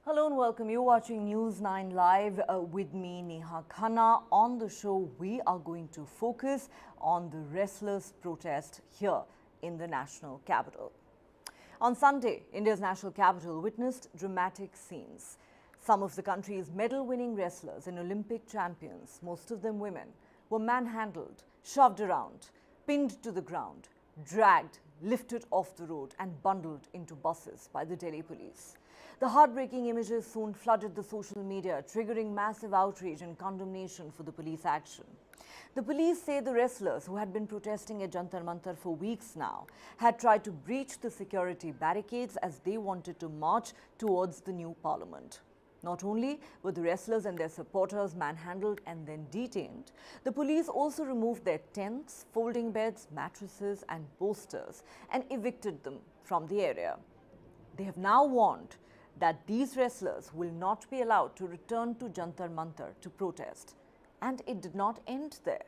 Hello and welcome. You're watching News9 Live with me, Neha Khanna. On the show, we are going to focus on the wrestlers' protest here in the national capital. On Sunday, India's national capital witnessed dramatic scenes. Some of the country's medal-winning wrestlers and Olympic champions, most of them women, were manhandled, shoved around, pinned to the ground, dragged, lifted off the road and bundled into buses by the Delhi police. The heartbreaking images soon flooded the social media, triggering massive outrage and condemnation for the police action. The police say the wrestlers, who had been protesting at Jantar Mantar for weeks now, had tried to breach the security barricades as they wanted to march towards the new parliament. Not only were the wrestlers and their supporters manhandled and then detained, the police also removed their tents, folding beds, mattresses and posters and evicted them from the area. They have now warned that these wrestlers will not be allowed to return to Jantar Mantar to protest. And it did not end there.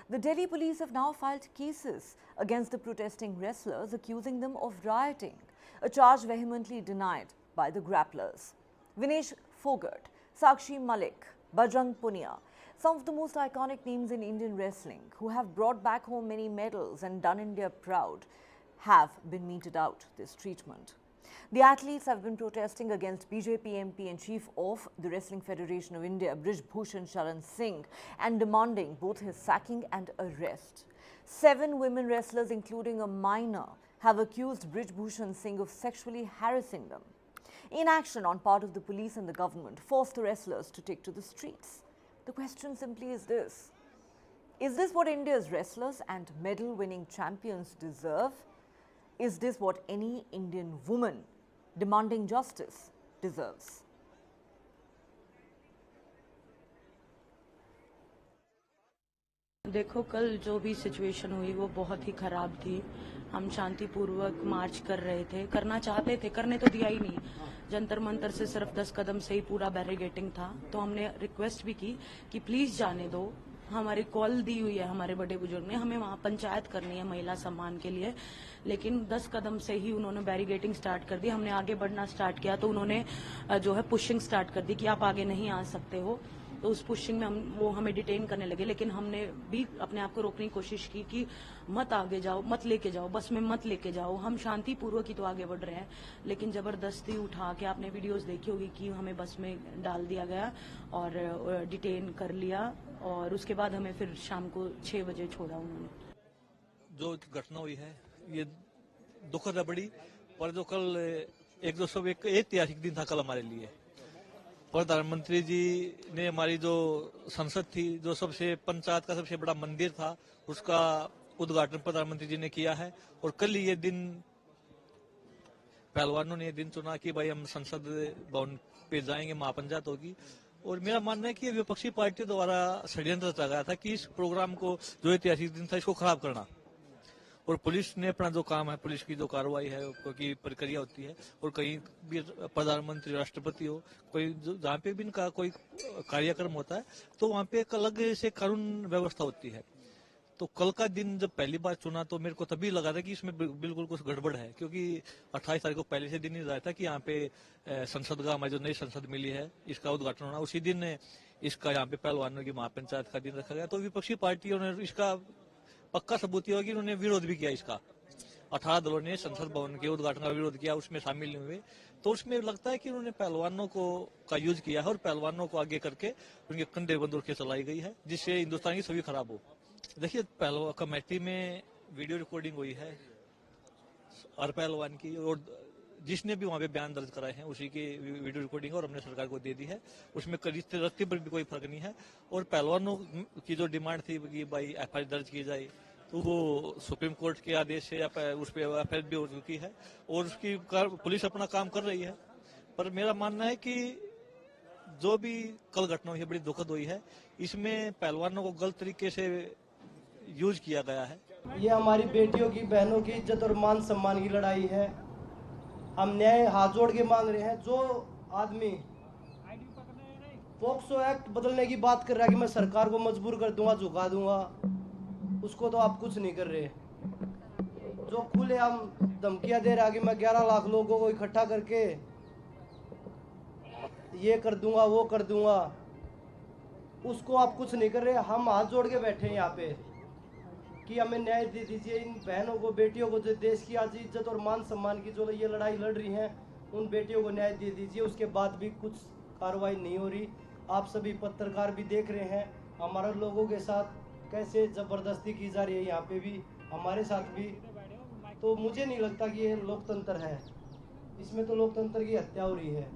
The Delhi police have now filed cases against the protesting wrestlers, accusing them of rioting, a charge vehemently denied by the grapplers. Vinesh, Sakshi, Bajrang, some of the most iconic names in Indian wrestling, who have brought back home many medals and done India proud, have been meted out this treatment. The athletes have been protesting against BJP MP and Chief of the Wrestling Federation of India, Brij Bhushan Sharan Singh, and demanding both his sacking and arrest. 7 women wrestlers, including a minor, have accused Brij Bhushan Singh of sexually harassing them. Inaction on part of the police and the government forced the wrestlers to take to the streets. The question simply is this: is this what India's wrestlers and medal-winning champions deserve? Is this what any Indian woman demanding justice deserves? देखो, कल जो भी situation हुई वो बहुत ही खराब थी। हम शांतिपूर्वक मार्च कर रहे थे, करना चाहते थे, करने तो दिया ही नहीं। जंतर मंतर से सिर्फ 10 कदम से ही पूरा बैरिकेडिंग था, तो हमने रिक्वेस्ट भी की कि प्लीज जाने दो। हमारी कॉल दी हुई है हमारे बड़े बुजुर्ग ने, हमें वहाँ पंचायत करनी है महिला सम्मान के लिए, लेकिन 10 कदम से ही उन्होंने बैरिकेडिंग स्टार्ट कर दी। हमने आगे बढ़ना स्टार्ट किया तो उन्होंने जो है पुशिंग स्टार्ट कर दी कि आप आगे नहीं आ सकते हो। तो उस पुशिंग में वो हमें डिटेन करने लगे, लेकिन हमने भी अपने आप को रोकने की कोशिश की कि मत आगे जाओ, मत लेके जाओ, बस में मत लेके जाओ। हम शांतिपूर्वक ही तो आगे बढ़ रहे हैं, लेकिन जबरदस्ती उठा के, आपने वीडियोस देखी होगी कि हमें बस में डाल दिया गया और डिटेन कर लिया, और उसके बाद हमें फिर शाम को 6 बजे छोड़ा उन्होंने। जो घटना हुई है ये दुखद है बड़ी, पर जो कल एक ऐतिहासिक दिन था कल हमारे लिए। प्रधानमंत्री जी ने हमारी जो संसद थी, जो सबसे पंचायत का सबसे बड़ा मंदिर था, उसका उद्घाटन प्रधानमंत्री जी ने किया है। और कल ये दिन पहलवानों ने दिन चुना कि भाई हम संसद भवन पे जाएंगे, महापंचायत होगी। और मेरा मानना है कि विपक्षी पार्टी द्वारा षड्यंत्र रचा गया था कि इस प्रोग्राम को, जो ऐतिहासिक दिन था, इसको खराब करना। और पुलिस ने अपना जो काम है, पुलिस की जो कार्रवाई है, की प्रक्रिया होती है, और कहीं भी प्रधानमंत्री, राष्ट्रपति हो, कोई जहाँ पे भी इनका कोई कार्यक्रम होता है तो वहाँ पे एक अलग से कानून व्यवस्था होती है। तो कल का दिन जब पहली बार चुना तो मेरे को तभी लगा था कि इसमें बिल्कुल कुछ गड़बड़ है, क्योंकि 28 तारीख को पहले से दिन ही रहा था कि यहाँ पे संसद का, हमारी जो नई संसद मिली है, इसका उद्घाटन होना, उसी दिन इसका यहाँ पे पहलवानों की महापंचायत का दिन रखा गया। तो विपक्षी पार्टियों ने इसका पक्का सबूत यह कि उन्होंने विरोध भी किया इसका। 18 दलों ने संसद भवन के उद्घाटन का विरोध किया, उसमें शामिल नहीं हुए। तो उसमें लगता है कि उन्होंने पहलवानों का यूज किया है और पहलवानों को आगे करके उनके कंधे बंदूक के चलाई गई है, जिससे हिंदुस्तान की छवि खराब हो। देखिए, पहलवान कमेटी में वीडियो रिकॉर्डिंग हुई है हर पहलवान की, और जिसने भी वहाँ पे बयान दर्ज कराए हैं उसी की वीडियो रिकॉर्डिंग और हमने सरकार को दे दी है। उसमें रस्ते पर भी कोई फर्क नहीं है। और पहलवानों की जो डिमांड थी कि भाई FIR दर्ज की जाए, तो वो सुप्रीम कोर्ट के आदेश से उस पर FIR भी हो चुकी है और उसकी पुलिस अपना काम कर रही है। पर मेरा मानना है कि जो भी कल घटना हुई है बड़ी दुखद हुई है, इसमें पहलवानों को गलत तरीके से यूज किया गया है। ये हमारी बेटियों की, बहनों की इज्जत और मान सम्मान की लड़ाई है। हम न्याय हाथ जोड़ के मांग रहे हैं। जो आदमी पॉक्सो एक्ट बदलने की बात कर रहा है कि मैं सरकार को मजबूर कर दूंगा, झुका दूंगा, उसको तो आप कुछ नहीं कर रहे। जो खुले हम धमकियां दे रहा है कि मैं 11 लाख लोगों को इकट्ठा करके ये कर दूंगा वो कर दूंगा, उसको आप कुछ नहीं कर रहे। हम हाथ जोड़ के बैठे हैं यहाँ पे कि हमें न्याय दे दीजिए। इन बहनों को, बेटियों को, जो देश की आज इज्जत और मान सम्मान की जो ये लड़ाई लड़ रही हैं, उन बेटियों को न्याय दे दीजिए। उसके बाद भी कुछ कार्रवाई नहीं हो रही। आप सभी पत्रकार भी देख रहे हैं हमारे लोगों के साथ कैसे ज़बरदस्ती की जा रही है, यहाँ पे भी हमारे साथ भी। तो मुझे नहीं लगता कि ये लोकतंत्र है, इसमें तो लोकतंत्र की हत्या हो रही है।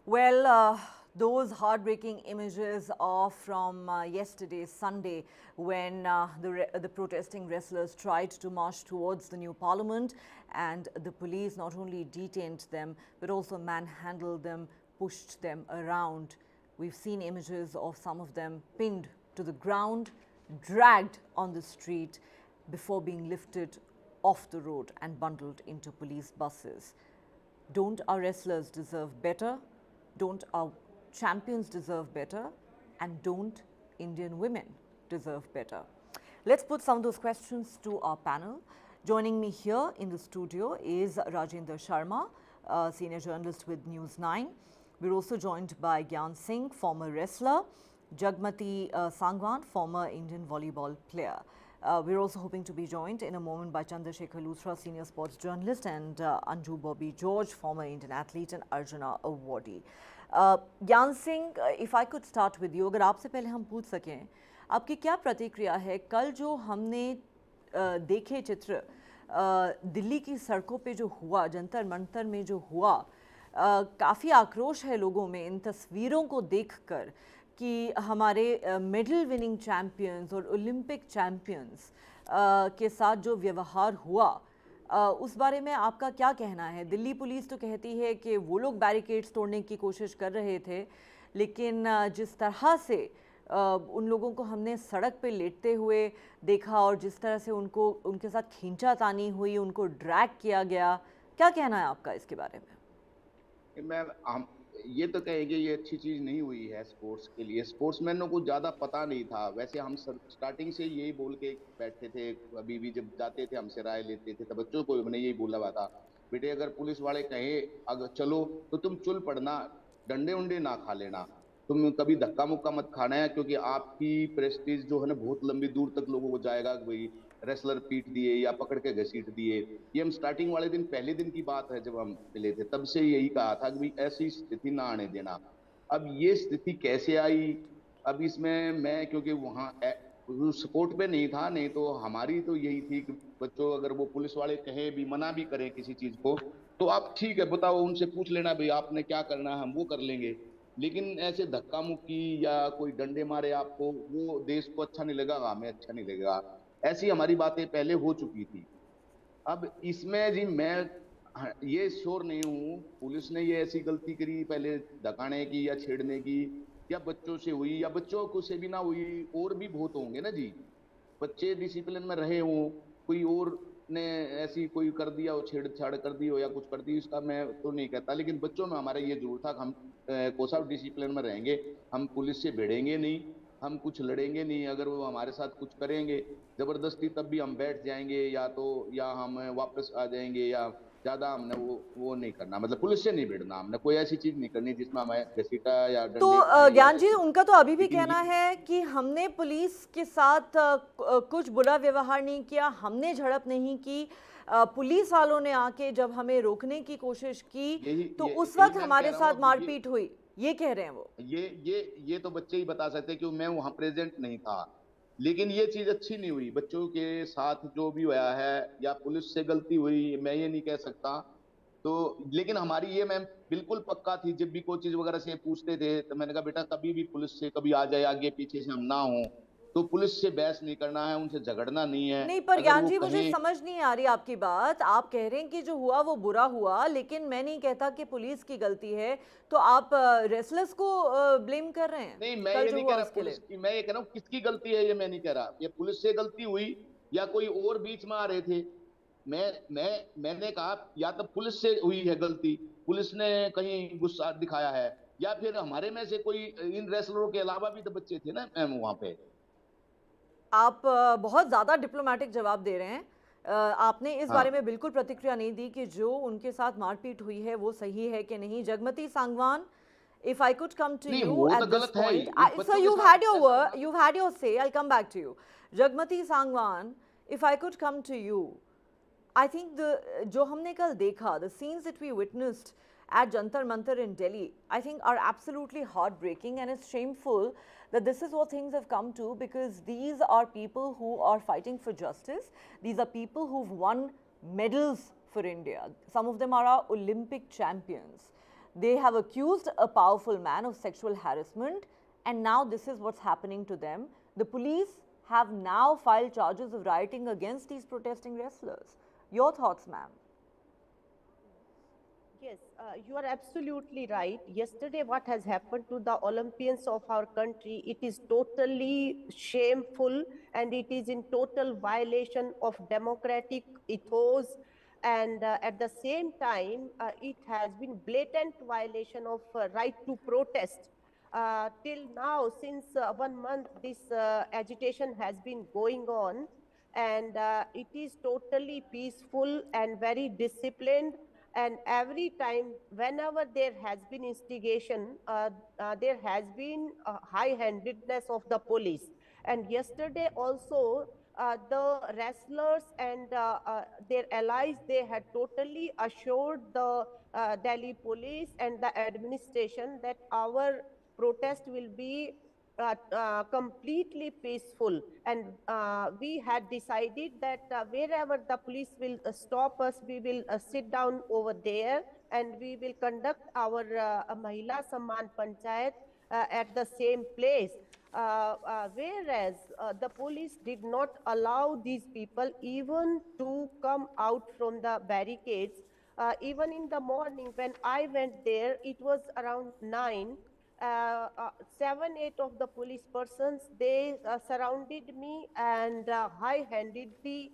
Well, those heartbreaking images are from yesterday, Sunday, when the protesting wrestlers tried to march towards the new parliament, and the police not only detained them but also manhandled them, pushed them around. We've seen images of some of them pinned to the ground, dragged on the street before being lifted off the road and bundled into police buses. Don't our wrestlers deserve better? Don't our champions deserve better? And don't Indian women deserve better? Let's put some of those questions to our panel. Joining me here in the studio is Rajendra Sharma, senior journalist with News9. We're also joined by Gyan Singh, former wrestler, Jagmati Sangwan, former Indian volleyball player. We're also hoping to be joined in a moment by Chandrasekhar Luthra, senior sports journalist, and Anju Bobby George, former Indian athlete and Arjuna awardee. Gyan Singh, if I could start with you, अगर आपसे पहले हम पूछ सकें, आपकी क्या प्रतिक्रिया है? कल जो हमने देखे चित्र दिल्ली की सड़कों पे जो हुआ, जंतर मंतर में जो हुआ, काफ़ी आक्रोश है लोगों में इन तस्वीरों को देखकर कि हमारे मेडल विनिंग चैम्पियंस और ओलंपिक चैम्पियंस के साथ जो व्यवहार हुआ, उस बारे में आपका क्या कहना है? दिल्ली पुलिस तो कहती है कि वो लोग बैरिकेड्स तोड़ने की कोशिश कर रहे थे, लेकिन जिस तरह से उन लोगों को हमने सड़क पे लेटते हुए देखा और जिस तरह से उनके साथ खींचातानी हुई, उनको ड्रैग किया गया, क्या कहना है आपका इसके बारे में? हम ये तो कहेंगे ये अच्छी चीज नहीं हुई है स्पोर्ट्स के लिए। स्पोर्ट्समैनों को ज्यादा पता नहीं था। वैसे हम स्टार्टिंग से यही बोल के बैठते थे, अभी भी जब जाते थे हमसे राय लेते थे तो बच्चों को हमने यही बोला हुआ था, बेटे अगर पुलिस वाले कहे अगर चलो तो तुम चुल पड़ना, डंडे उंडे ना खा लेना, तुम कभी धक्का मुक्का मत खाना है, क्योंकि आपकी प्रेस्टीज जो है ना बहुत लंबी दूर तक लोगों को जाएगा कि भाई रेसलर पीट दिए या पकड़ के घसीट दिए। ये हम स्टार्टिंग वाले दिन, पहले दिन की बात है जब हम मिले थे, तब से यही कहा था कि भाई ऐसी स्थिति ना आने देना। अब ये स्थिति कैसे आई? अब इसमें मैं क्योंकि वहाँ सपोर्ट पे नहीं था, नहीं तो हमारी तो यही थी कि बच्चों अगर वो पुलिस वाले कहे भी, मना भी करें किसी चीज को, तो आप ठीक है बताओ, उनसे पूछ लेना भाई आपने क्या करना है, हम वो कर लेंगे। लेकिन ऐसे धक्का मुक्की या कोई डंडे मारे आपको, वो देश को अच्छा नहीं लगेगा, हमें अच्छा नहीं लगेगा। ऐसी हमारी बातें पहले हो चुकी थी। अब इसमें जी मैं ये श्योर नहीं हूँ पुलिस ने ये ऐसी गलती करी पहले धकाने की या छेड़ने की, या बच्चों से हुई, या बच्चों को से भी ना हुई, और भी बहुत होंगे ना जी। बच्चे डिसिप्लिन में रहे हों, कोई और ने ऐसी कोई कर दिया हो, छेड़छाड़ कर दी हो या कुछ कर दी, इसका मैं तो नहीं कहता। लेकिन बच्चों में हमारा ये जरूर था कि हम कोसा डिसिप्लिन में रहेंगे, हम पुलिस से भिड़ेंगे नहीं, हम कुछ लड़ेंगे नहीं। अगर वो हमारे साथ कुछ करेंगे जबरदस्ती, तब भी हम बैठ जाएंगे, या हम वापस आ जाएंगे, या ज्यादा हमने वो नहीं करना, मतलब पुलिस से नहीं भिड़ना, हमने कोई ऐसी चीज नहीं करनी जिसमें हमें घसीटा या डंडे। तो ज्ञान जी, उनका तो अभी भी कहना है कि हमने पुलिस के साथ कुछ बुरा व्यवहार नहीं किया, हमने झड़प नहीं की, पुलिस वालों ने आके जब हमें रोकने की कोशिश की तो उस वक्त हमारे साथ मारपीट हुई, ये कह रहे हैं वो। ये तो बच्चे ही बता सकते हैं क्योंकि मैं वहां प्रेजेंट नहीं था। लेकिन ये चीज अच्छी नहीं हुई, बच्चों के साथ जो भी हुआ है, या पुलिस से गलती हुई, मैं ये नहीं कह सकता। तो लेकिन हमारी ये मैम बिल्कुल पक्का थी, जब भी कोई चीज वगैरह से पूछते थे तो मैंने कहा बेटा कभी भी पुलिस से कभी आ जाए आगे पीछे से हम ना हो, तो पुलिस से बहस नहीं करना है, उनसे झगड़ना नहीं है। नहीं, पर ज्ञान जी मुझे समझ नहीं आ रही आपकी बात। आप कह रहे हैं कि जो हुआ वो बुरा हुआ, लेकिन मैं नहीं कहता कि पुलिस की गलती है, तो आप रेसलर्स को ब्लेम कर रहे हैं? नहीं, मैं ये नहीं कह रहा पुलिस की, मैं ये कह रहा हूँ किसकी गलती है ये मैं नहीं कह रहा। ये पुलिस से गलती हुई या कोई और बीच में आ रहे थे, मैंने कहा या तो पुलिस से हुई है गलती, पुलिस ने कहीं गुस्सा दिखाया है, या फिर हमारे में से कोई, इन रेसलरों के अलावा भी तो बच्चे थे ना मैम वहां पे, आप बहुत ज़्यादा डिप्लोमेटिक जवाब दे रहे हैं। आपने इस हाँ बारे में बिल्कुल प्रतिक्रिया नहीं दी कि जो उनके साथ मारपीट हुई है वो सही है कि नहीं। Jagmati Sangwan, if I could come to नहीं, you वो तो at this गलत है point, ही, so बच्चों के साथ ऐसा हुआ। you've had your say. I'll come back to you. Jagmati Sangwan, if I could come to you, I think जो हमने कल देखा, the scenes that we witnessed at Jantar Mantar in Delhi, I think are absolutely heartbreaking, and it's shameful that this is what things have come to, because these are people who are fighting for justice. These are people who've won medals for India. Some of them are our Olympic champions. They have accused a powerful man of sexual harassment, and now this is what's happening to them. The police have now filed charges of rioting against these protesting wrestlers. Your thoughts, ma'am? Yes, you are absolutely right. Yesterday, what has happened to the Olympians of our country, it is totally shameful and it is in total violation of democratic ethos. And at the same time, it has been blatant violation of right to protest. Till now, since 1 month, this agitation has been going on, and it is totally peaceful and very disciplined. And every time whenever there has been instigation, there has been high-handedness of the police. And yesterday also, the wrestlers and their allies, they had totally assured the Delhi police and the administration that our protest will be completely peaceful. And we had decided that wherever the police will stop us, we will sit down over there and we will conduct our Mahila Samman Panchayat at the same place. Whereas the police did not allow these people even to come out from the barricades. Even in the morning when I went there, it was around 9. 7, 8 of the police persons, they surrounded me and high-handedly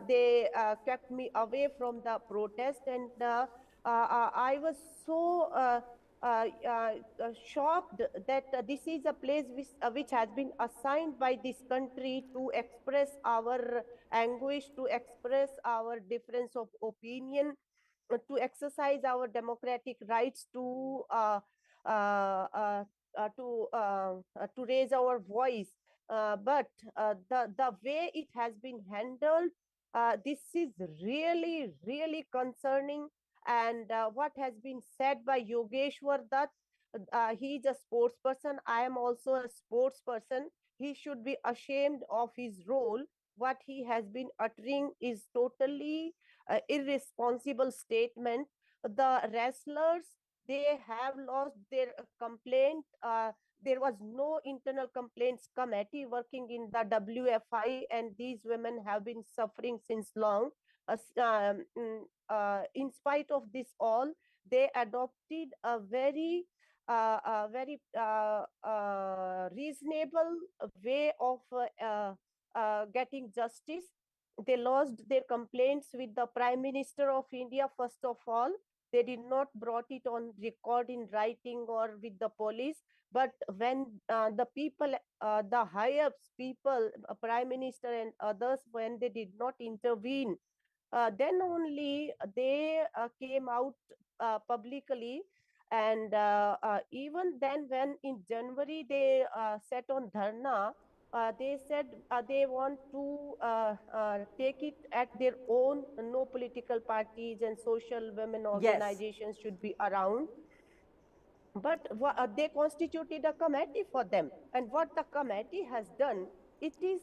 they kept me away from the protest. And I was so shocked that this is a place which has been assigned by this country to express our anguish, to express our difference of opinion, to exercise our democratic rights, uh, uh, to raise our voice. But the way it has been handled, this is really really concerning. And what has been said by Yogeshwar Dutt, he is a sports person. I am also a sports person. He should be ashamed of his role. What he has been uttering is totally irresponsible statement. The wrestlers, they have lost their complaint. There was no internal complaints committee working in the WFI, and these women have been suffering since long. In spite of this all, they adopted a very reasonable way of getting justice. They lodged their complaints with the Prime Minister of India first of all. They did not brought it on record in writing or with the police. But when the people, the high-ups people, Prime Minister and others, when they did not intervene, then only they came out publicly. And even then, when in January they sat on dharna, they said they want to take it at their own. No political parties and social women Yes. organizations should be around. But they constituted a committee for them. And what the committee has done, it is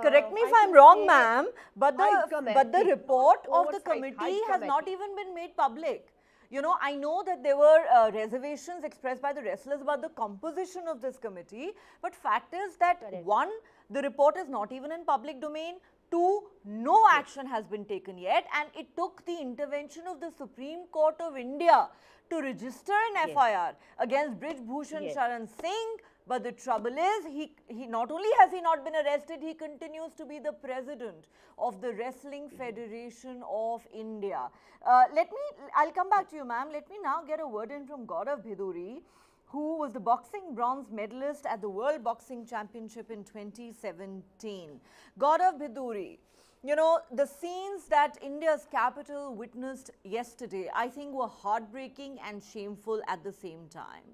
Correct me if I I'm can wrong, say ma'am, but hide the committee, not report of the oversight, committee hide has not committee. even been made public. You know, I know that there were reservations expressed by the wrestlers about the composition of this committee, but fact is that Correct. one, the report is not even in public domain. Two, no action has been taken yet, and it took the intervention of the Supreme Court of India to register an Yes. FIR against Brij Bhushan Yes. Sharan Singh. But the trouble is, he not only has he not been arrested, he continues to be the president of the Wrestling Federation of India. I'll come back to you, ma'am. Let me now get a word in from Gaurav Bhiduri. who was the boxing bronze medalist at the World Boxing Championship in 2017. Gaurav Bhiduri, you know, the scenes that India's capital witnessed yesterday, I think were heartbreaking and shameful at the same time.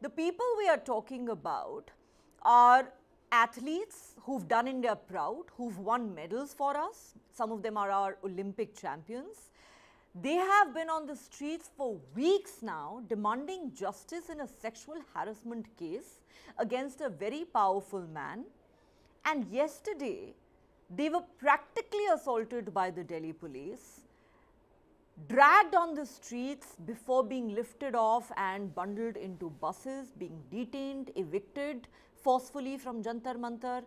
The people we are talking about are athletes who've done India proud, who've won medals for us. Some of them are our Olympic champions. They have been on the streets for weeks now demanding justice in a sexual harassment case against a very powerful man. And yesterday, they were practically assaulted by the Delhi police, dragged on the streets before being lifted off and bundled into buses, being detained, evicted forcefully from Jantar Mantar.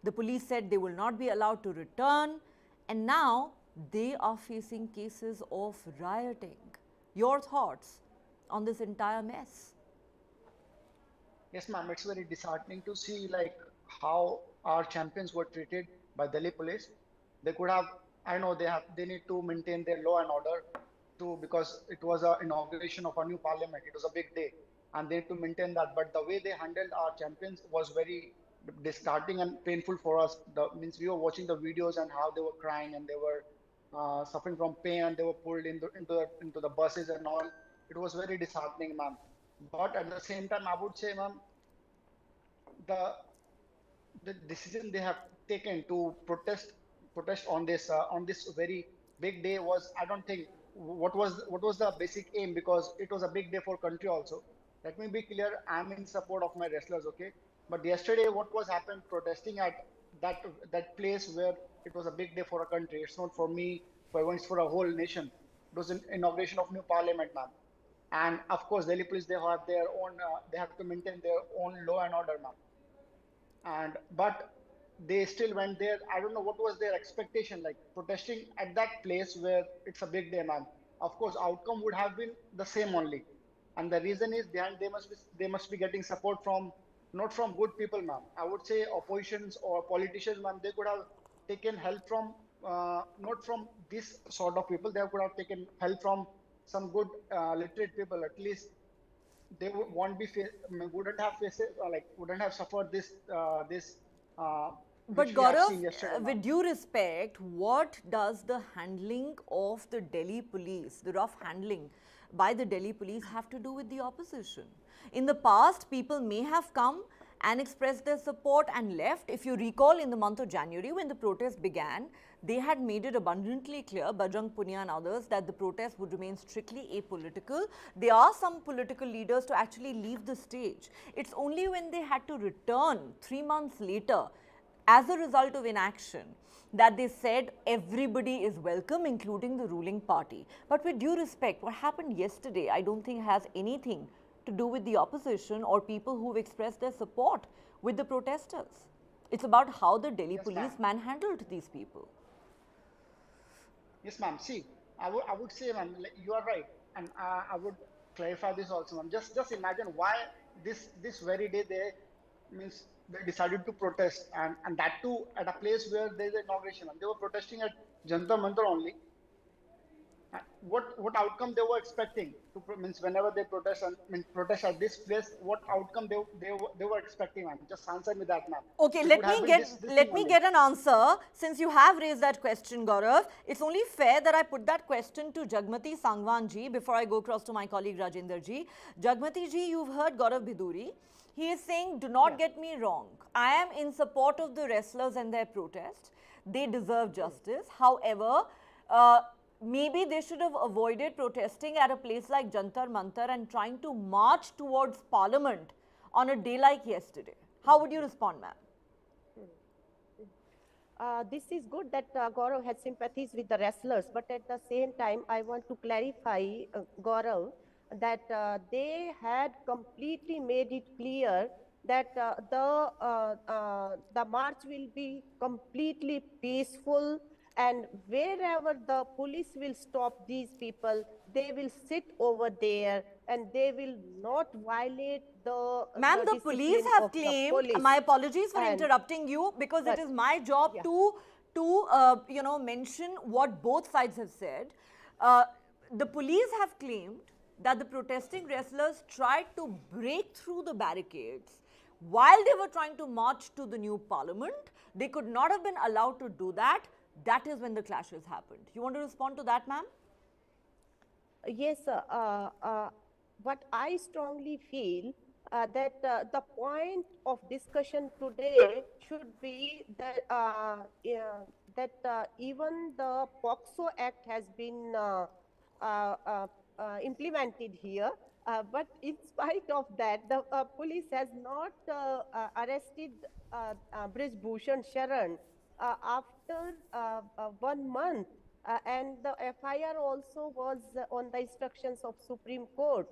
The police said they will not be allowed to return, and now they are facing cases of rioting. Your thoughts on this entire mess? Yes, ma'am. It's very disheartening to see like how our champions were treated by Delhi police. They could have, I know they need to maintain their law and order too, because it was an inauguration of a new parliament. It was a big day, and they need to maintain that. But the way they handled our champions was very disheartening and painful for us. Means we were watching the videos and how they were crying and they were suffering from pain, and they were pulled into the buses and all. It was very disheartening, ma'am. But at the same time, I would say, ma'am, the the decision they have taken to protest on this very big day was, I don't think, what was the basic aim, because it was a big day for country also. Let me be clear, I'm in support of my wrestlers, okay? But yesterday what was happened protesting at that place where it was a big day for a country, it's not for me, for everyone, it's for a whole nation. It was an inauguration of new parliament, ma'am. And of course Delhi police, they have their own they have to maintain their own law and order, ma'am. And but they still went there. I don't know what was their expectation, like protesting at that place where it's a big day, man. Of course outcome would have been the same only, and the reason is they must be getting support from, not from good people, ma'am. I would say oppositions or politicians, ma'am, they could have taken help from not from this sort of people. They could have taken help from some good literate people. At least they won't be wouldn't have faced wouldn't have suffered this But which we have Gaurav, seen yesterday, ma'am. with due respect, what does the handling of the Delhi police, the rough handling by the Delhi police, have to do with the opposition? In the past, people may have come and expressed their support and left. If you recall, in the month of January, when the protest began, they had made it abundantly clear, Bajrang and others, that the protest would remain strictly apolitical. There are some political leaders to actually leave the stage. It's only when they had to return 3 months later, as a result of inaction, that they said everybody is welcome, including the ruling party. But with due respect, what happened yesterday, I don't think has anything to do with the opposition or people who've expressed their support with the protesters. It's about how the Delhi Yes, police ma'am. manhandled these people. Yes, ma'am. See, I would say, ma'am, like, you are right, and I would clarify this also, ma'am. Just imagine why this very day they decided to protest, and that too at a place where there is an inauguration. Ma'am. They were protesting at Jantar Mantar only. What outcome they were expecting to means whenever they protest and protest at this place, what outcome they were expecting, ma'am? Just answer me that, ma'am. Okay, It let would have me been get this let thing me only. get an answer. Since you have raised that question, Gaurav, it's only fair that I put that question to Jagmati Sangwan ji before I go across to my colleague Rajendra ji. Jagmati ji, you've heard Gaurav Bhiduri. He is saying, do not get me wrong. I am in support of the wrestlers and their protest. They deserve justice. However, maybe they should have avoided protesting at a place like Jantar Mantar and trying to march towards Parliament on a day like yesterday. How would you respond, ma'am? This is good that Gaurav has sympathies with the wrestlers, but at the same time, I want to clarify, Gaurav, that they had completely made it clear that the march will be completely peaceful, and wherever the police will stop these people, they will sit over there and they will not violate Ma'am, the police discipline have of the claimed, police. my apologies for And- interrupting you, because it but- is my job yeah. to mention what both sides have said. The police have claimed that the protesting wrestlers tried to break through the barricades while they were trying to march to the new parliament. They could not have been allowed to do that. That is when the clashes happened. You want to respond to that, ma'am? Yes, what I strongly feel that the point of discussion today should be that even the POXO Act has been implemented here. But in spite of that, the police has not arrested Brij Bhushan Sharan after 1 month. And the FIR also was on the instructions of Supreme Court.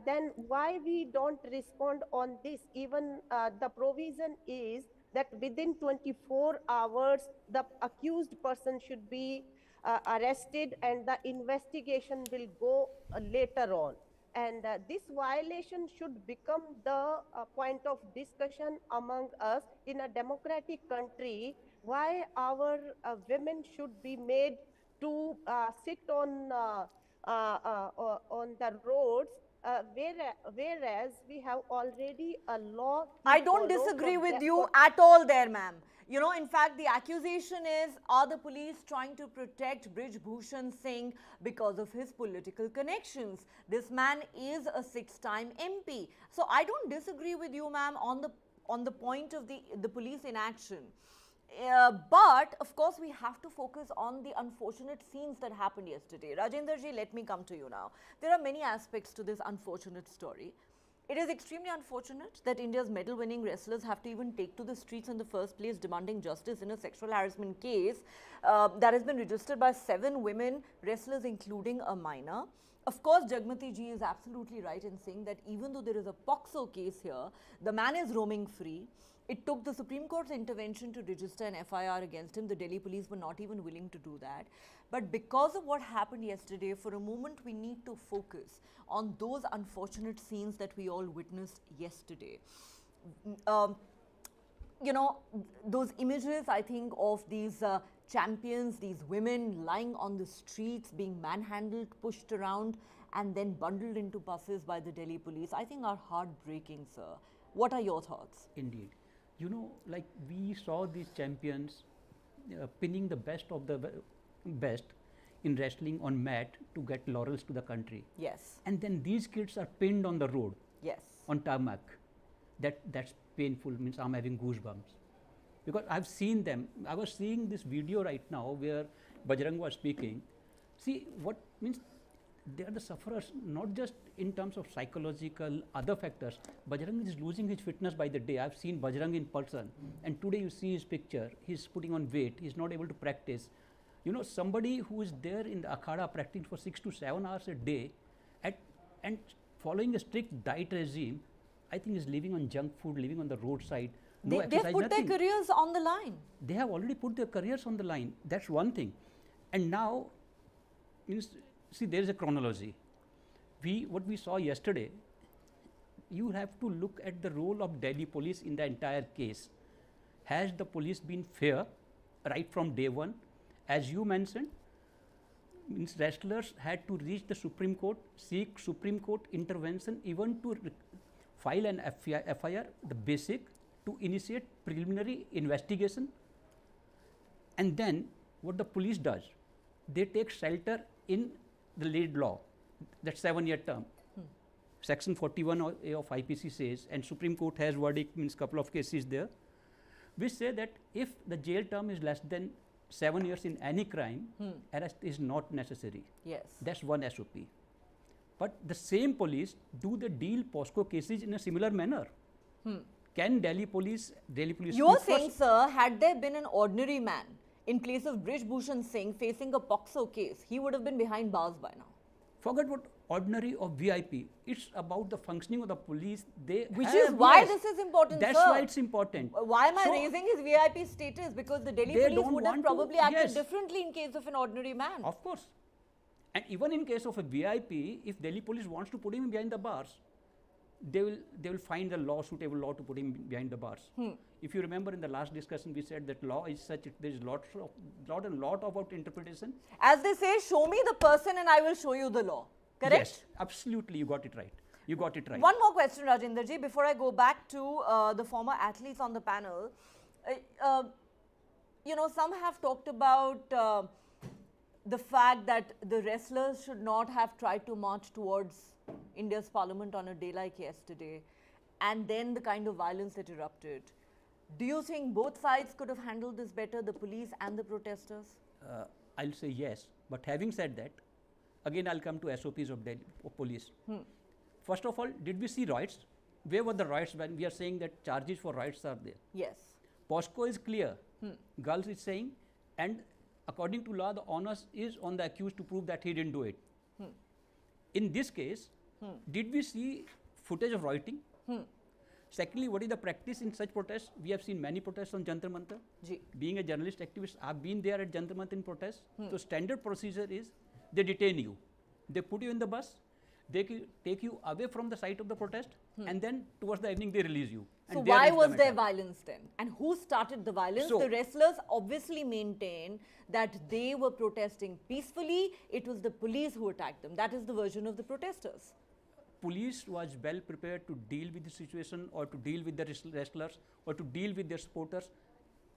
Then why we don't respond on this? Even the provision is that within 24 hours, the accused person should be arrested and the investigation will go later on. And this violation should become the point of discussion among us in a democratic country. Why our women should be made to sit on the roads, whereas we have already a law. I don't disagree with you at all there, ma'am. You know, in fact, the accusation is, are the police trying to protect Brij Bhushan Singh because of his political connections? This man is a 6-time MP. So I don't disagree with you, ma'am, on the point of the police inaction. But of course, we have to focus on the unfortunate scenes that happened yesterday. Rajendra ji, let me come to you now. There are many aspects to this unfortunate story. It is extremely unfortunate that India's medal-winning wrestlers have to even take to the streets in the first place demanding justice in a sexual harassment case that has been registered by 7 women wrestlers, including a minor. Of course, Jagmati ji is absolutely right in saying that even though there is a POXO case here, the man is roaming free. It took the Supreme Court's intervention to register an FIR against him. The Delhi police were not even willing to do that. But because of what happened yesterday, for a moment we need to focus on those unfortunate scenes that we all witnessed yesterday. You know, those images, I think, of these champions, these women lying on the streets, being manhandled, pushed around, and then bundled into buses by the Delhi police, I think are heartbreaking, sir. What are your thoughts? Indeed. You know, like we saw these champions pinning the best of the best in wrestling on mat to get laurels to the country. Yes. And then these kids are pinned on the road. Yes. On tarmac. That's painful, means I'm having goosebumps. Because I've seen them. I was seeing this video right now where Bajrang was speaking. See, what means they are the sufferers, not just in terms of psychological, other factors. Bajrang is losing his fitness by the day. I've seen Bajrang in person, and today you see his picture. He's putting on weight. He's not able to practice. You know, somebody who is there in the akhada practicing for 6 to 7 hours a day, and following a strict diet regime, I think is living on junk food, living on the roadside. No exercise, they've put nothing. their careers on the line. They have already put their careers on the line. That's one thing. And now, means, see, there is a chronology. What we saw yesterday, you have to look at the role of Delhi police in the entire case. Has the police been fair right from day one? As you mentioned, means wrestlers had to reach the Supreme Court, seek Supreme Court intervention, even to file an FIR, the basic, to initiate preliminary investigation. And then what the police does, they take shelter in the lead law, that 7-year term. Section 41 of IPC says, and Supreme Court has verdict, means couple of cases there, which say that if the jail term is less than 7 years in any crime, arrest is not necessary. Yes. That's one SOP. But the same police do the deal POSCO cases in a similar manner. Can Delhi police You're saying, sir, had there been an ordinary man in place of Brij Bhushan Singh facing a POXO case, he would have been behind bars by now. Forget what ordinary or VIP. It's about the functioning of the police. Which is why this is important, That's sir. why it's important. Why am I raising his VIP status? Because the Delhi police would have probably acted differently in case of an ordinary man. Of course. And even in case of a VIP, if Delhi police wants to put him behind the bars, they will find a suitable law to put him behind the bars. If you remember in the last discussion, we said that law is such, there is lot about interpretation. As they say, show me the person and I will show you the law. Correct? Yes, absolutely, you got it right. You got it right. One more question, Rajinder ji, before I go back to the former athletes on the panel. Uh, uh, you know, some have talked about the fact that the wrestlers should not have tried to march towards India's parliament on a day like yesterday, and then the kind of violence that erupted. Do you think both sides could have handled this better, the police and the protesters? I'll say yes, but having said that, again I'll come to SOPs of Delhi of police. First of all, did we see riots? Where were the riots when we are saying that charges for riots are there? Yes. POSCO is clear. Girls is saying, and according to law, the onus is on the accused to prove that he didn't do it. In this case, did we see footage of rioting? Secondly, what is the practice in such protests? We have seen many protests on Jantar Mantar. Ji. Being a journalist activist, I've been there at Jantar Mantar in protests. So standard procedure is they detain you, they put you in the bus, they take you away from the site of the protest, and then towards the evening they release you. So And there why is the was there matter. violence then? And who started the violence? So- The wrestlers obviously maintain that they were protesting peacefully. It was the police who attacked them. That is the version of the protesters. Police was well prepared to deal with the situation or to deal with the wrestlers or to deal with their supporters.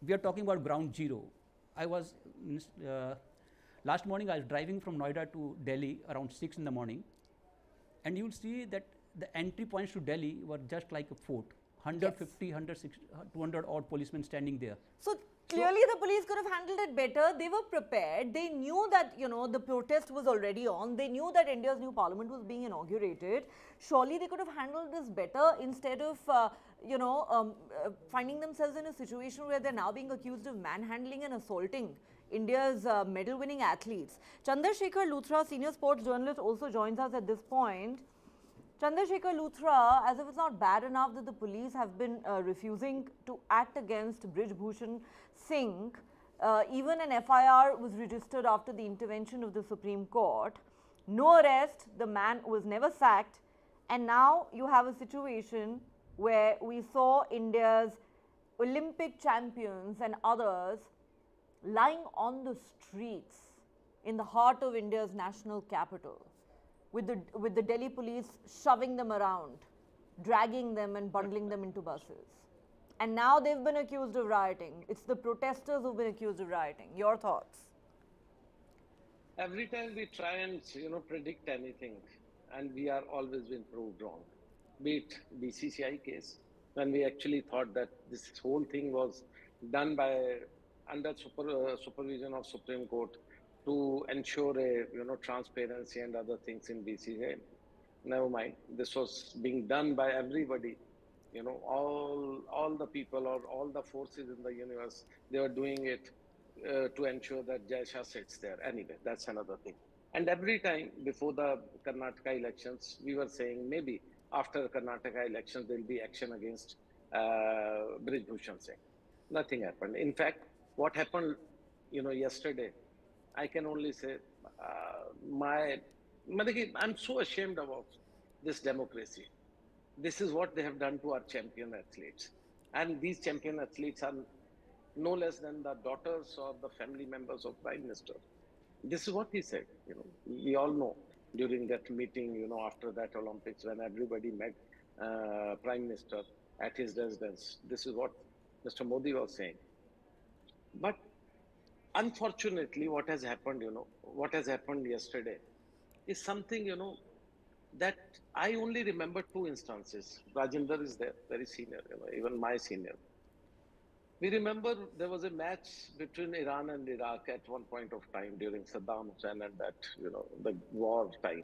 We are talking about ground zero. I was, last morning I was driving from Noida to Delhi around 6 in the morning, and you'll see that the entry points to Delhi were just like a fort. 150, 160, 200 odd policemen standing there. So clearly the police could have handled it better. They were prepared. They knew that, you know, the protest was already on. They knew that India's new parliament was being inaugurated. Surely they could have handled this better instead of, finding themselves in a situation where they're now being accused of manhandling and assaulting India's medal-winning athletes. Chandrasekhar Luthra, senior sports journalist, also joins us at this point. Chandrasekhar Luthra, as if it's not bad enough that the police have been refusing to act against Brij Bhushan Singh, even an FIR was registered after the intervention of the Supreme Court. No arrest, the man was never sacked, and now you have a situation where we saw India's Olympic champions and others lying on the streets in the heart of India's national capital, with the Delhi police shoving them around, dragging them and bundling them into buses. And now they've been accused of rioting. It's the protesters who've been accused of rioting. Your thoughts? Every time we try and predict anything, and we are always been proved wrong. Be it BCCI case, when we actually thought that this whole thing was done by under supervision of Supreme Court to ensure a transparency and other things in BCCI. Never mind. This was being done by everybody. All the people or all the forces in the universe, they were doing it to ensure that Jai Shah sits there. Anyway, that's another thing. And every time before the Karnataka elections, we were saying maybe after Karnataka elections, there will be action against Brij Bhushan Singh. Nothing happened. In fact, what happened, yesterday, I can only say, I'm so ashamed about this democracy. This is what they have done to our champion athletes. And these champion athletes are no less than the daughters or the family members of Prime Minister. This is what he said. We all know during that meeting, after that Olympics, when everybody met Prime Minister at his residence. This is what Mr. Modi was saying. But unfortunately, what has happened, what has happened yesterday is something, that I only remember two instances. Rajinder is there, very senior, even my senior. We remember there was a match between Iran and Iraq at one point of time during Saddam Hussein and that, the war time.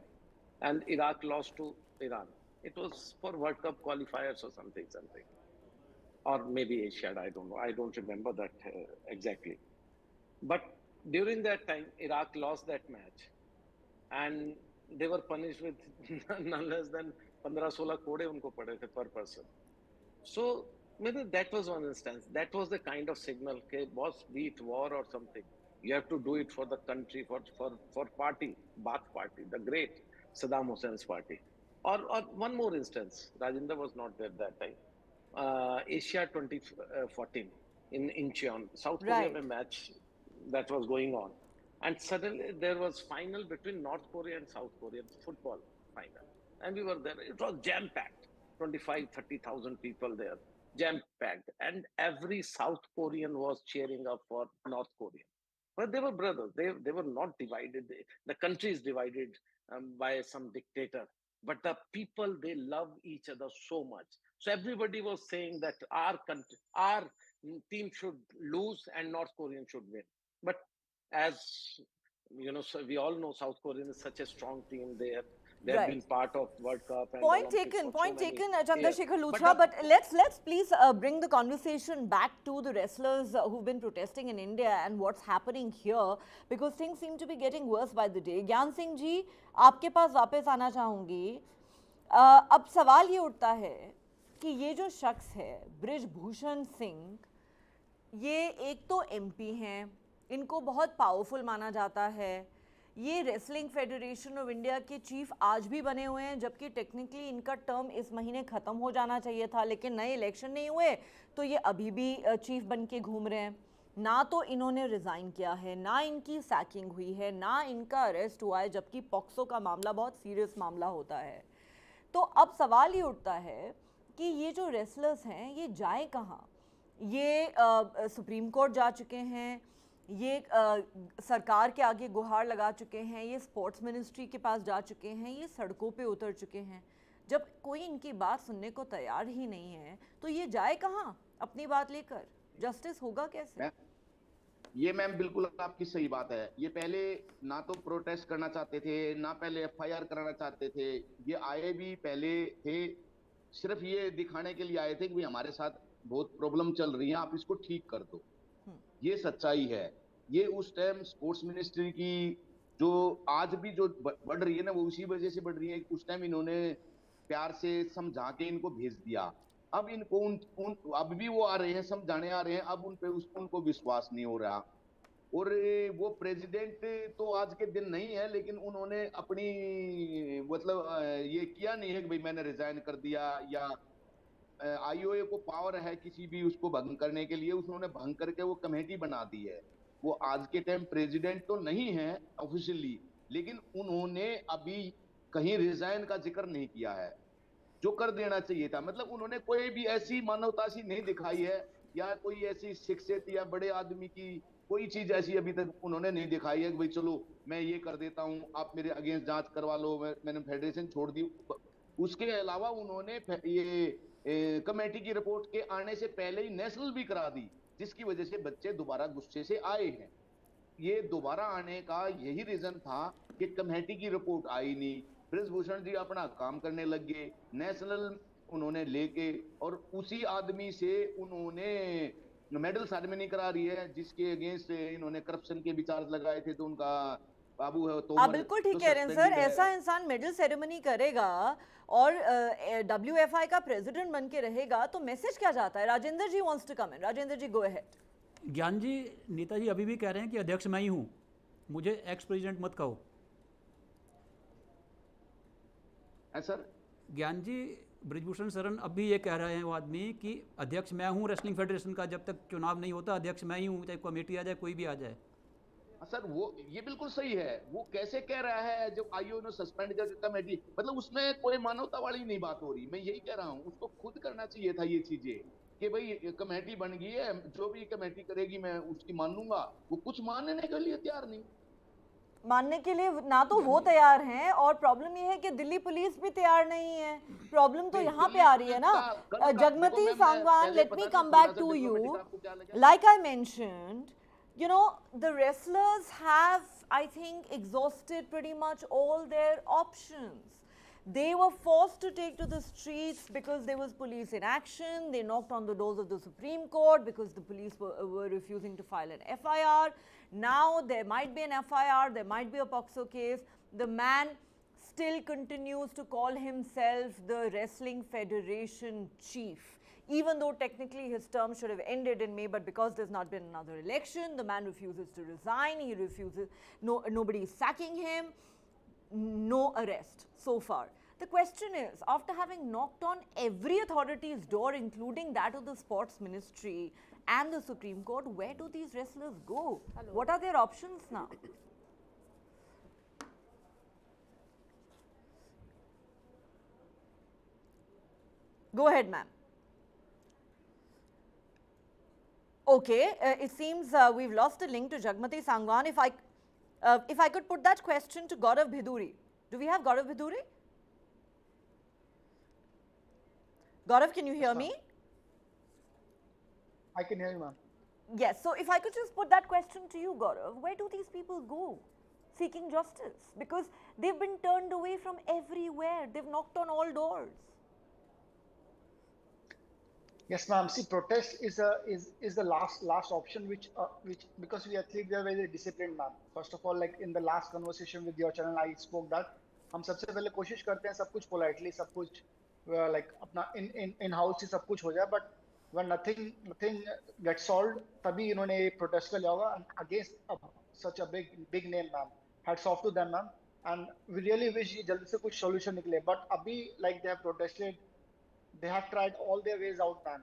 And Iraq lost to Iran. It was for World Cup qualifiers or something. Or maybe Asiad, I don't know. I don't remember that exactly. But during that time, Iraq lost that match. And they were punished with none less than 15-16 kode unko pade the per person. So maybe that was one instance. That was the kind of signal, okay, boss, be it war or something. You have to do it for the country, for party, Baath party, the great Saddam Hussein's party. Or one more instance, Rajinder was not there that time. Asia 2014 in Incheon, South Korea, a match that was going on. And suddenly there was final between North Korea and South Korea, football final. And we were there. It was jam-packed, 25, 30,000 people there, jam-packed. And every South Korean was cheering up for North Korea. But they were brothers. They were not divided. The country is divided by some dictator. But the people, they love each other so much. So everybody was saying that our country, our team should lose and North Korean should win. But as you know, so we all know South Korea is such a strong team. They have been Right. part of World Cup and Point Olympics taken, for point so many taken, years. Chandrasekhar But Luthra. But let's please bring the conversation back to the wrestlers who've been protesting in India and what's happening here, because things seem to be getting worse by the day. ज्ञान सिंह जी, आपके पास वापस आना चाहूंगी. अब सवाल ये उठता है कि ये जो शख्स है बृजभूषण सिंह, ये एक तो एमपी हैं, इनको बहुत पावरफुल माना जाता है. ये रेसलिंग फेडरेशन ऑफ इंडिया के चीफ आज भी बने हुए हैं, जबकि टेक्निकली इनका टर्म इस महीने ख़त्म हो जाना चाहिए था, लेकिन नए इलेक्शन नहीं हुए तो ये अभी भी चीफ बन के घूम रहे हैं. ना तो इन्होंने रिज़ाइन किया है, ना इनकी सैकिंग हुई है, ना इनका अरेस्ट हुआ है, जबकि पॉक्सो का मामला बहुत सीरियस मामला होता है. तो अब सवाल ये उठता है कि ये जो रेसलर्स हैं ये जाए कहाँ. ये सुप्रीम कोर्ट जा चुके हैं, ये सरकार के आगे गुहार लगा चुके हैं, ये स्पोर्ट्स मिनिस्ट्री के पास जा चुके हैं, ये सड़कों पे उतर चुके हैं. जब कोई इनकी बात सुनने को तैयार ही नहीं है तो ये जाए कहाँ अपनी बात लेकर. जस्टिस होगा कैसे? ये मैम बिल्कुल आपकी सही बात है. ये पहले ना तो प्रोटेस्ट करना चाहते थे, ना पहले एफआईआर कराना चाहते थे. ये आए भी पहले थे सिर्फ ये दिखाने के लिए आए थे कि भाई हमारे साथ बहुत प्रॉब्लम चल रही है, आप इसको ठीक कर दो. ये सच्चाई है. ये उस टाइम स्पोर्ट्स मिनिस्ट्री की जो आज भी जो बढ़ रही है ना, वो उसी वजह से बढ़ रही है. उस टाइम इन्होंने प्यार से समझा के इनको भेज दिया. अब इनको अब भी वो आ रहे हैं, समझाने आ रहे हैं. अब उन पे उनको विश्वास नहीं हो रहा. और वो प्रेसिडेंट तो आज के दिन नहीं है, लेकिन उन्होंने अपनी मतलब ये किया नहीं है कि भाई मैंने रिजाइन कर दिया, या आईओए को पावर है किसी भी उसको भंग करने के लिए. उन्होंने भंग करके वो कमेटी बना दी है. वो आज के टाइम प्रेसिडेंट तो नहीं है ऑफिशियली, लेकिन उन्होंने अभी कहीं रिजाइन का जिक्र नहीं किया है, जो कर देना चाहिए था. मतलब उन्होंने कोई भी ऐसी मानवता सी नहीं दिखाई है, या कोई ऐसी शिक्षित या बड़े आदमी की कोई चीज ऐसी अभी तक उन्होंने नहीं दिखाई है कि भाई चलो मैं ये कर देता हूं, आप मेरे अगेंस्ट जांच करवा लो, मैंने फेडरेशन छोड़ दी. उसके अलावा उन्होंने ये कमेटी की रिपोर्ट के आने से पहले ही नेशनल भी करा दी, जिसकी वजह से बच्चे दोबारा गुस्से से आए हैं. ये दोबारा आने का यही रीजन था कि कमेटी की रिपोर्ट आई नहीं, बृजभूषण जी अपना काम करने लग गए, नेशनल उन्होंने लेके, और उसी आदमी से उन्होंने मेडल सेरेमनी करा रही है जिसके अगेंस्ट इन्होंने करप्शन के भी चार्ज लगाए थे. तो उनका बाबू है तो आप बिल्कुल ठीक कह रहे हैं सर. ऐसा इंसान मेडल सेरेमनी करेगा और WFI का प्रेसिडेंट बन के रहेगा तो मैसेज क्या जाता है? Rajendra ji wants to come in. Rajendra ji go ahead. Gyan ji, Netaji अभी भी कह रहे हैं कि अध्यक्ष मैं ही हूँ, मुझे एक्स प्रेसिडेंट मत कहो. सर ज्ञान जी, बृजभूषण शरण अब भी ये कह रहे हैं वो आदमी कि अध्यक्ष मैं हूँ रेसलिंग फेडरेशन का, जब तक चुनाव नहीं होता अध्यक्ष मैं ही हूँ, चाहे कमेटी आ जाए कोई भी आ जाए. सर वो ये बिल्कुल सही है. वो कैसे कह रहा है जब आईओ ने सस्पेंड कर कमेटी, मतलब उसमें कोई मानवता वाली नहीं बात हो रही. मैं यही कह रहा हूँ उसको खुद करना चाहिए था ये चीजें, कि भाई कमेटी बन गई है, जो भी कमेटी करेगी मैं उसकी मान लूंगा. वो कुछ मानने के लिए तैयार नहीं. मानने के लिए ना तो वो तैयार हैं, और प्रॉब्लम ये है कि दिल्ली पुलिस भी तैयार नहीं है. प्रॉब्लम तो यहाँ पे आ रही है ना. Jagmati Sangwan, let me come back to you. Like I mentioned, you know, the wrestlers have, I think, exhausted pretty much all their options. They were forced to take to the streets because there was police inaction. They knocked on the doors of the Supreme Court because the police were refusing to file an FIR. Now there might be an FIR, there might be a POCSO case. The man still continues to call himself the Wrestling Federation chief, even though technically his term should have ended in May, but because there's not been another election, the man refuses to resign. He refuses, nobody is sacking him, no arrest so far. The question is, after having knocked on every authority's door, including that of the sports ministry, and the Supreme Court, where do these wrestlers go? What are their options now? Go ahead, ma'am. Okay, it seems we've lost the link to Jagmati Sangwan. If I could put that question to Gaurav Bhiduri. Do we have Gaurav Bhiduri? Gaurav, can you hear me? I can hear you, ma'am. Yes, so if I could just put that question to you, Gaurav, where do these people go seeking justice? Because they've been turned away from everywhere. They've knocked on all doors. Yes, ma'am. See, protest is the last option, which because we athletes we are very disciplined, ma'am. First of all, like in the last conversation with your channel, I spoke that हम सबसे पहले कोशिश करते हैं सब कुछ politely, सब कुछ like अपना in house ही सब कुछ हो जाए, but when nothing gets solved, तभी इन्होंने ये protest कर लिया होगा against such a big name, ma'am. Hats off to them, ma'am. And we really wish ये जल्दी से कुछ solution निकले, but अभी like they have protested. They have tried all their ways out, man.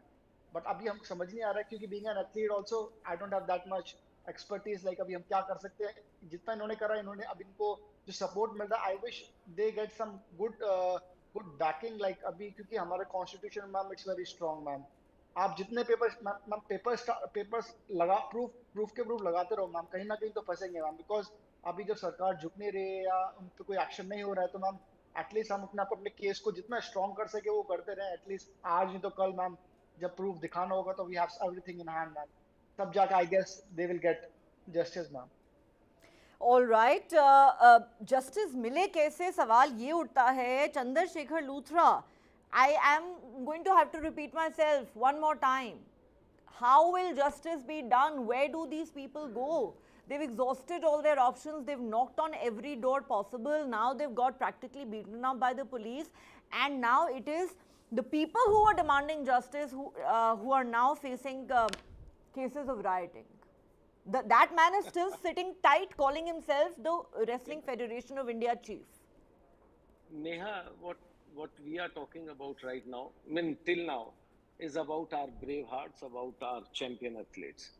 But अभी हम समझ नहीं आ रहा है क्योंकि being an athlete also, I don't have that much expertise. Like अभी हम क्या कर सकते हैं? जितना इन्होंने करा, इन्होंने अब इनको जो support मिल रहा, I wish they get some good backing. Like अभी क्योंकि हमारा constitution, ma'am, it's very strong, ma'am. आप जितने पेपर्स लगा प्रूफ लगाते रहो, मैम, कहीं ना कहीं तो फंसेंगे, मैम. बिकॉज अभी जब सरकार झुक नहीं रही है या उन पर कोई एक्शन नहीं हो रहा है, तो मैम एटलीस्ट हम अपने केस को जितना स्ट्रॉन्ग कर सके वो करते रहे. एटलीस्ट आज नहीं तो कल, मैम, जब प्रूफ दिखाना होगा तो we have everything in hand, ma'am. तब जाके I guess they will get justice, ma'am. All right, justice मिले कैसे, सवाल ये उठता है. Chandrashekhar Luthra, I am going to have to repeat myself one more time. How will justice be done? Where do these people go? They've exhausted all their options. They've knocked on every door possible. Now they've got practically beaten up by the police. And now it is the people who are demanding justice who are now facing cases of rioting. That man is still sitting tight, calling himself the Wrestling Federation of India chief. Neha, what we are talking about right now, I mean till now, is about our brave hearts, about our champion athletes.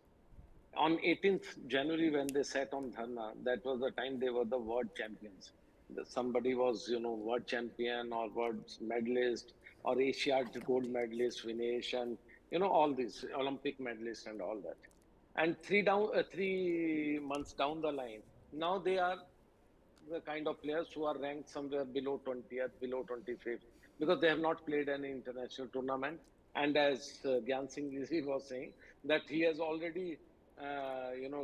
On 18th January, when they sat on Dharna, that was the time they were the world champions. Somebody was, world champion or world medalist or Asiad gold medalist, Vinesh, and, all these Olympic medalists and all that. And 3 months down the line, now they are the kind of players who are ranked somewhere below 20th, below 25th, because they have not played any international tournament. And as Gyan Singh Ji was saying, that he has already,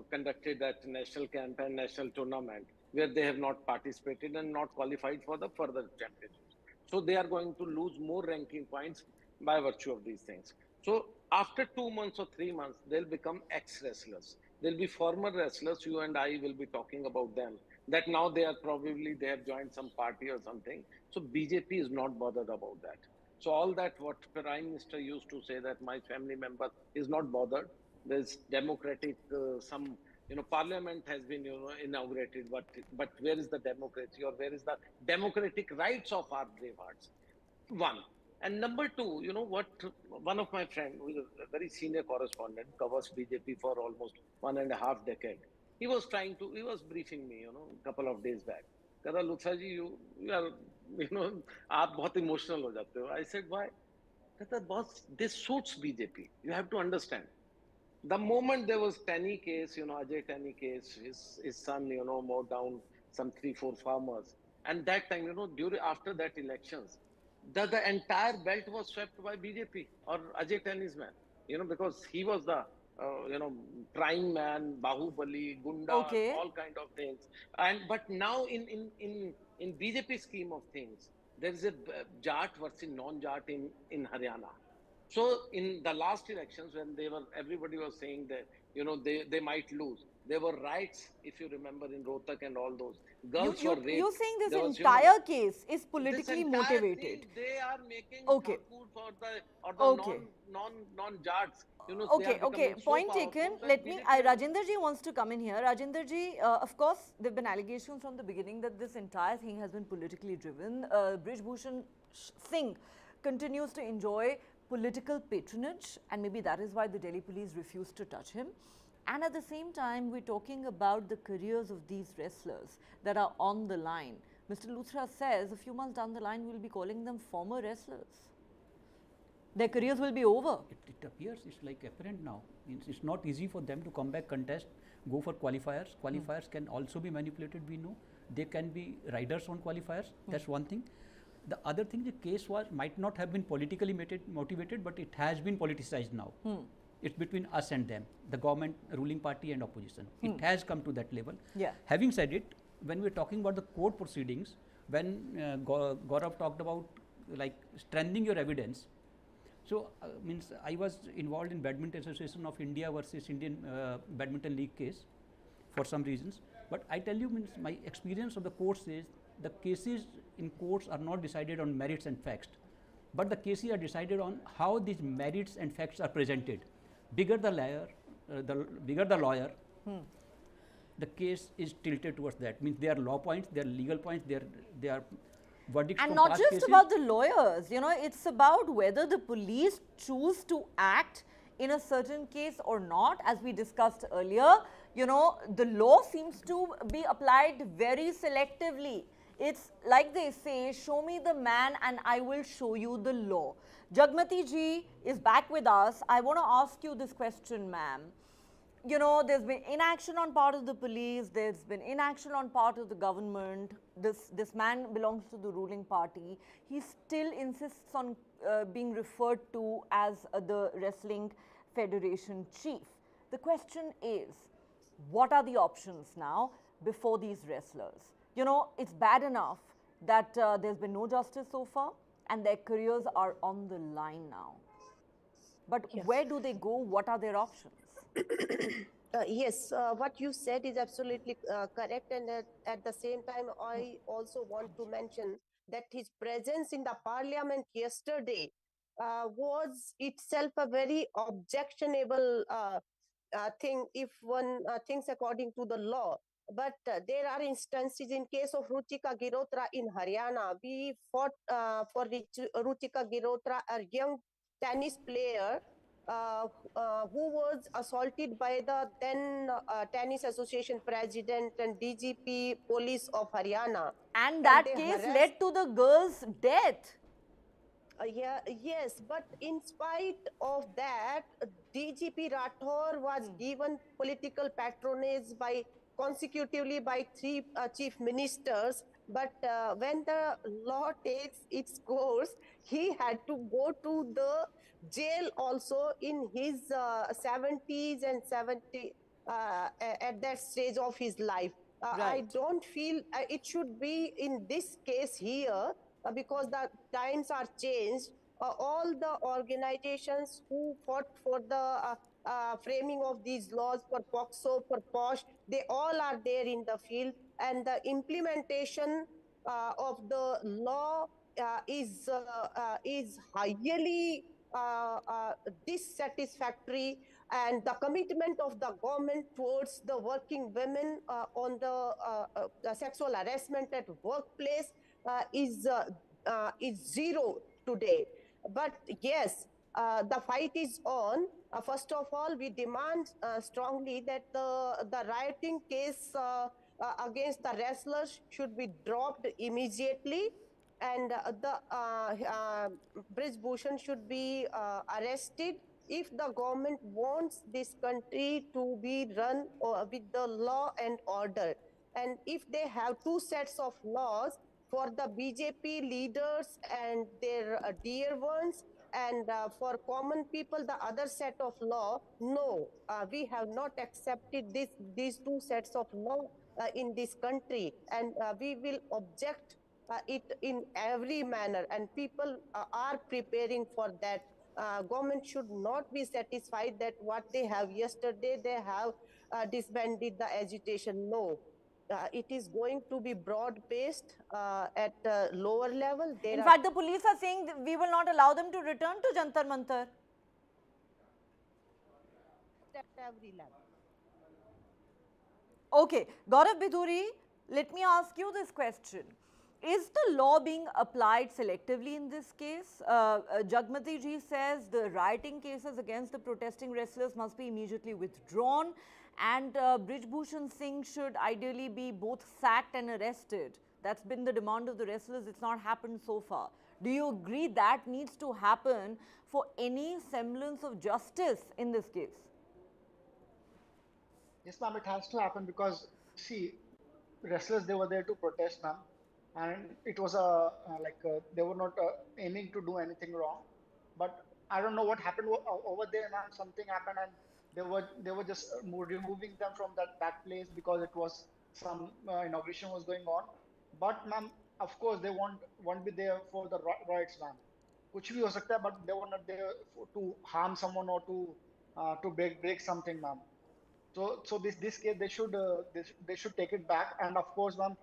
conducted that national campaign, national tournament, where they have not participated and not qualified for the further championships. So they are going to lose more ranking points by virtue of these things. So after 2 months or 3 months, they'll become ex-wrestlers. There'll be former wrestlers, you and I will be talking about them, that now they have joined some party or something. So BJP is not bothered about that. So all that what Prime Minister used to say, that my family member is not bothered. There's democratic, parliament has been, inaugurated, but where is the democracy, or where is the democratic rights of our brave hearts? One. And number two, one of my friends, who is a very senior correspondent, covers BJP for almost 1.5 decades. He was briefing me, a couple of days back. Kata, Lutha ji, you are, aap bahut emotional ho jate ho. I said, why? Kata, boss, this suits BJP. You have to understand. The moment there was Tanny case, Ajay Tanny case, his son, mowed down some 3-4 farmers. And that time, after that elections, the entire belt was swept by BJP or Ajay Tanny's man, because he was the, prime man, Bahubali, Gunda, all kind of things. But now in BJP scheme of things, there is a Jat versus non-Jat in Haryana. So in the last elections, when everybody was saying that, they might lose. There were riots, if you remember, in Rohtak and all those. Girls were raped. You're saying this entire case is politically this entire motivated. Thing, they are making food for the non-Jats. Okay. Point taken. Let me. Rajinder ji wants to come in here. Rajinder ji, of course, there have been allegations from the beginning that this entire thing has been politically driven. Brij Bhushan Singh continues to enjoy political patronage, and maybe that is why the Delhi police refused to touch him. And at the same time, we're talking about the careers of these wrestlers that are on the line. Mr. Luthra says a few months down the line, we'll be calling them former wrestlers. Their careers will be over. It appears, it's like apparent now. It's not easy for them to come back, contest, go for qualifiers. Qualifiers can also be manipulated, we know. They can be riders on qualifiers. That's one thing. The other thing, the case might not have been politically motivated, but it has been politicized now. It's between us and them, the government, ruling party and opposition. It has come to that level. Yeah. Having said it, when we're talking about the court proceedings, when Gaurav talked about like strengthening your evidence, so means I was involved in Badminton Association of India versus Indian Badminton League case for some reasons. But I tell you, means my experience of the courts is the cases in courts are not decided on merits and facts, but the cases are decided on how these merits and facts are presented. Bigger the lawyer, the case is tilted towards that. Means there are law points, there are legal points, there are verdicts. And from not past just cases. about the lawyers, you know, it's about whether the police choose to act in a certain case or not. As we discussed earlier, you know, the law seems to be applied very selectively. It's like they say, show me the man and I will show you the law. Jagmati ji is back with us. I want to ask you this question, ma'am. You know, there's been inaction on part of the police, there's been inaction on part of the government. This man belongs to the ruling party. He still insists on being referred to as the Wrestling Federation chief. The question is, what are the options now before these wrestlers? You know, it's bad enough that there's been no justice so far and their careers are on the line now. But where do they go? What are their options? Yes, what you said is absolutely correct, and at the same time, I also want to mention that his presence in the parliament yesterday was itself a very objectionable thing if one thinks according to the law. But there are instances in case of Ruchika Girotra in Haryana. We fought for Ruchika Girotra, a young tennis player who was assaulted by the then Tennis Association President and DGP Police of Haryana. And that case led to the girl's death. Yes, but in spite of that, DGP Rathore was given political patronage consecutively by three chief ministers. But when the law takes its course, he had to go to the jail also in his 70s and 70 at that stage of his life. Right. I don't feel it should be in this case here because the times are changed. All the organizations who fought for the framing of these laws for POXO, for POSH, they all are there in the field, and the implementation of the law is highly dissatisfactory, and the commitment of the government towards the working women on the sexual harassment at workplace is zero today. But yes, the fight is on. First of all, we demand strongly that the rioting case against the wrestlers should be dropped immediately, and Brij Bhushan should be arrested. If the government wants this country to be run with the law and order, and if they have two sets of laws for the BJP leaders and their dear ones, and for common people, the other set of law, no, we have not accepted these two sets of law in this country, and we will object it in every manner, and people are preparing for that. Government should not be satisfied that what they have yesterday, they have disbanded the agitation. No. It is going to be broad-based at a lower level. In fact, the police are saying that we will not allow them to return to Jantar Mantar. At every level. Okay, Gaurav Biduri, let me ask you this question. Is the law being applied selectively in this case? Jagmati ji says the rioting cases against the protesting wrestlers must be immediately withdrawn, and Brij Bhushan Singh should ideally be both sacked and arrested. That's been the demand of the wrestlers. It's not happened so far. Do you agree that needs to happen for any semblance of justice in this case? Yes, ma'am, it has to happen because, see, wrestlers, they were there to protest, ma'am, and it was they were not aiming to do anything wrong. But I don't know what happened over there, ma'am. Something happened, and they were just removing them from that place because it was some inauguration was going on. But, ma'am, of course, they won't be there for the riots, ma'am. कुछ भी हो सकता है, but they were not there to harm someone or to break something, ma'am. So this case they should take it back. And of course, ma'am,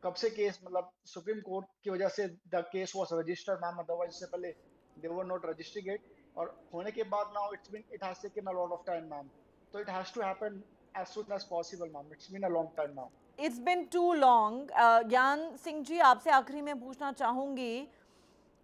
कब से case मतलब supreme court की वजह से the case was registered, ma'am. Otherwise इससे पहले they were not registering it. और होने के बाद now it has taken a lot of time, ma'am. So it has to happen as soon as possible, ma'am. It's been a long time now. It's been too long. ज्ञान सिंह जी, आपसे आखिरी में पूछना चाहूंगी,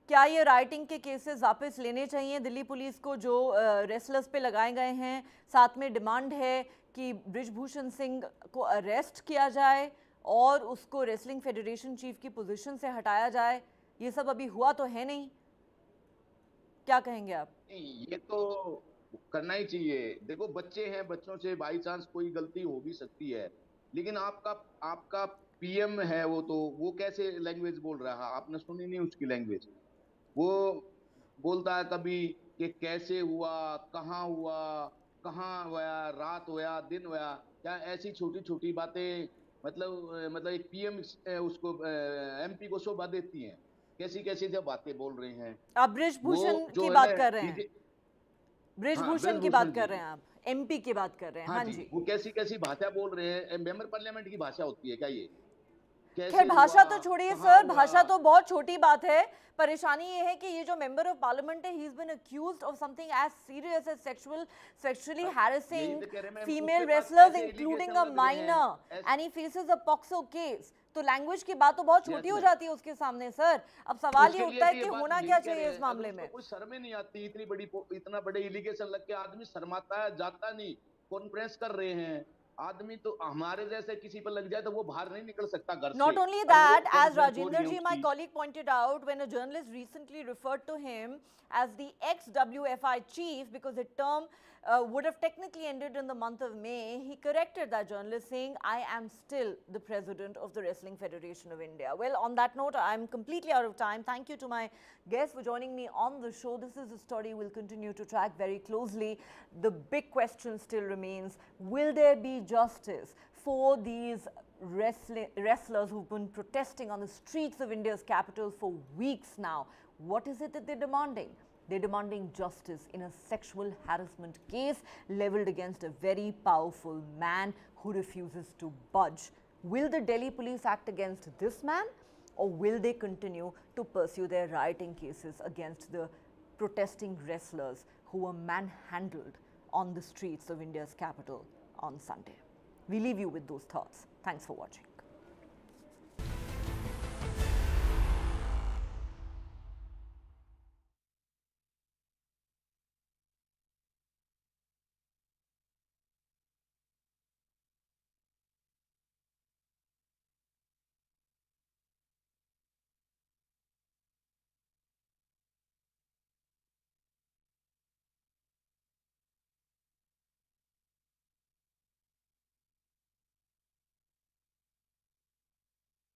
क्या ये राइटिंग के केसेस वापस लेने चाहिए दिल्ली पुलिस को जो रेसलर्स पे लगाए गए हैं? साथ में डिमांड है कि ब्रिज भूषण सिंह को अरेस्ट किया जाए और उसको रेसलिंग फेडरेशन चीफ की पोजीशन से हटाया जाए. ये सब अभी हुआ तो है नहीं. क्या कहेंगे आप? ये तो करना ही चाहिए. देखो, बच्चे हैं, बच्चों से बाई चांस कोई गलती हो भी सकती है, लेकिन आपका पीएम है, वो कैसे लैंग्वेज बोल रहा है? आपने सुनी नहीं उसकी लैंग्वेज? वो बोलता है कभी कि कैसे हुआ, कहाँ हुआ, रात हुआ, दिन हुआ. क्या ऐसी छोटी छोटी बातें मतलब एक पीएम उसको एमपी को शोभा देती हैं? कैसी कैसी जब बातें बोल रहे हैं. आप ब्रिजभूषण की बात कर रहे हैं? ब्रिजभूषण की बात कर रहे हैं आप? एमपी की बात कर रहे हैं? हाँ जी. वो कैसी कैसी भाषा बोल रहे हैं. मेंबर पार्लियामेंट की भाषा होती है क्या ये? खैर, भाषा तो छोड़िए सर, भाषा तो बहुत छोटी बात है. परेशानी ये है कि ये जो मेंबर ऑफ पार्लियामेंट है, he is been accused of something as serious as sexually harassing female wrestlers including a minor, and he faces a POCSO case. तो लैंग्वेज की बात तो बहुत छोटी हो जाती है उसके सामने सर. अब सवाल ये उठता है कि होना क्या चाहिए इस मामले में? कोई शर्म नहीं आती? इतना बड़े इलिगेशन लग के आदमी शर्माता है, जाता नहीं. कॉन्फ्रेंस कर रहे हैं आदमी, तो हमारे जैसे किसी पर लग जाए तो वो बाहर नहीं निकल सकता घर से. Not only that, as Rajinder ji, my colleague, pointed out, when a journalist recently referred to him as the ex-WFI chief, because the term would have technically ended in the month of May, he corrected that journalist saying, I am still the president of the Wrestling Federation of India. Well, on that note, I'm completely out of time. Thank you to my guests for joining me on the show. This is a story we'll continue to track very closely. The big question still remains, will there be justice for these wrestlers who've been protesting on the streets of India's capital for weeks now? What is it that they're demanding? They're demanding justice in a sexual harassment case leveled against a very powerful man who refuses to budge. Will the Delhi police act against this man, or will they continue to pursue their rioting cases against the protesting wrestlers who were manhandled on the streets of India's capital on Sunday? We leave you with those thoughts. Thanks for watching.